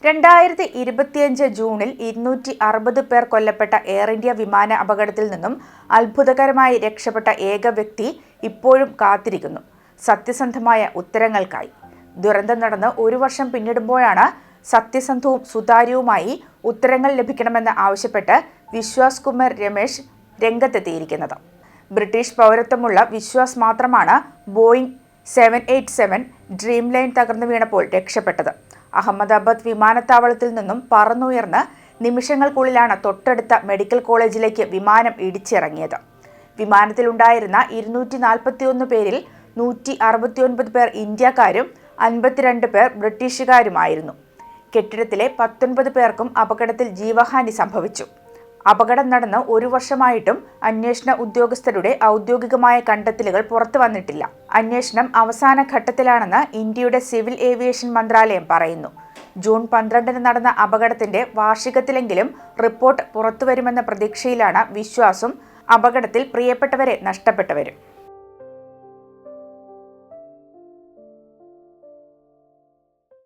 2025 ജൂണിൽ 260 പേർ കൊല്ലപ്പെട്ട എയർ ഇന്ത്യ വിമാന അപകടത്തിൽ നിന്നും അത്ഭുതകരമായി രക്ഷപ്പെട്ട ഏക വ്യക്തി ഇപ്പോഴും കാത്തിരിക്കുന്നു സത്യസന്ധമായ ഉത്തരങ്ങൾക്കായി. ദുരന്തം നടന്ന് ഒരു വർഷം പിന്നിടുമ്പോഴാണ് സത്യസന്ധവും സുതാര്യവുമായി ഉത്തരങ്ങൾ ലഭിക്കണമെന്ന് ആവശ്യപ്പെട്ട് വിശ്വാസ് കുമാർ രമേശ് രംഗത്തെത്തിയിരിക്കുന്നത്. ബ്രിട്ടീഷ് പൗരത്വമുള്ള വിശ്വാസ് മാത്രമാണ് ബോയിംഗ് 787 ഡ്രീം ലൈൻ തകർന്നു വീണപ്പോൾ രക്ഷപ്പെട്ടത്. അഹമ്മദാബാദ് വിമാനത്താവളത്തിൽ നിന്നും പറന്നുയർന്ന് നിമിഷങ്ങൾക്കുള്ളിലാണ് തൊട്ടടുത്ത മെഡിക്കൽ കോളേജിലേക്ക് വിമാനം ഇടിച്ചിറങ്ങിയത്. വിമാനത്തിലുണ്ടായിരുന്ന 241 പേരിൽ 169 പേർ ഇന്ത്യക്കാരും 52 പേർ ബ്രിട്ടീഷുകാരുമായിരുന്നു. കെട്ടിടത്തിലെ 19 പേർക്കും അപകടത്തിൽ ജീവഹാനി സംഭവിച്ചു. അപകടം നടന്ന് ഒരു വർഷമായിട്ടും അന്വേഷണ ഉദ്യോഗസ്ഥരുടെ ഔദ്യോഗികമായ കണ്ടെത്തലുകൾ പുറത്തു വന്നിട്ടില്ല. അന്വേഷണം അവസാന ഘട്ടത്തിലാണെന്ന് ഇന്ത്യയുടെ സിവിൽ ഏവിയേഷൻ മന്ത്രാലയം പറയുന്നു. ജൂൺ 12 നടന്ന അപകടത്തിന്റെ വാർഷികത്തിലെങ്കിലും റിപ്പോർട്ട് പുറത്തുവരുമെന്ന പ്രതീക്ഷയിലാണ് വിശ്വാസും അപകടത്തിൽ പ്രിയപ്പെട്ടവരെ നഷ്ടപ്പെട്ടവരും.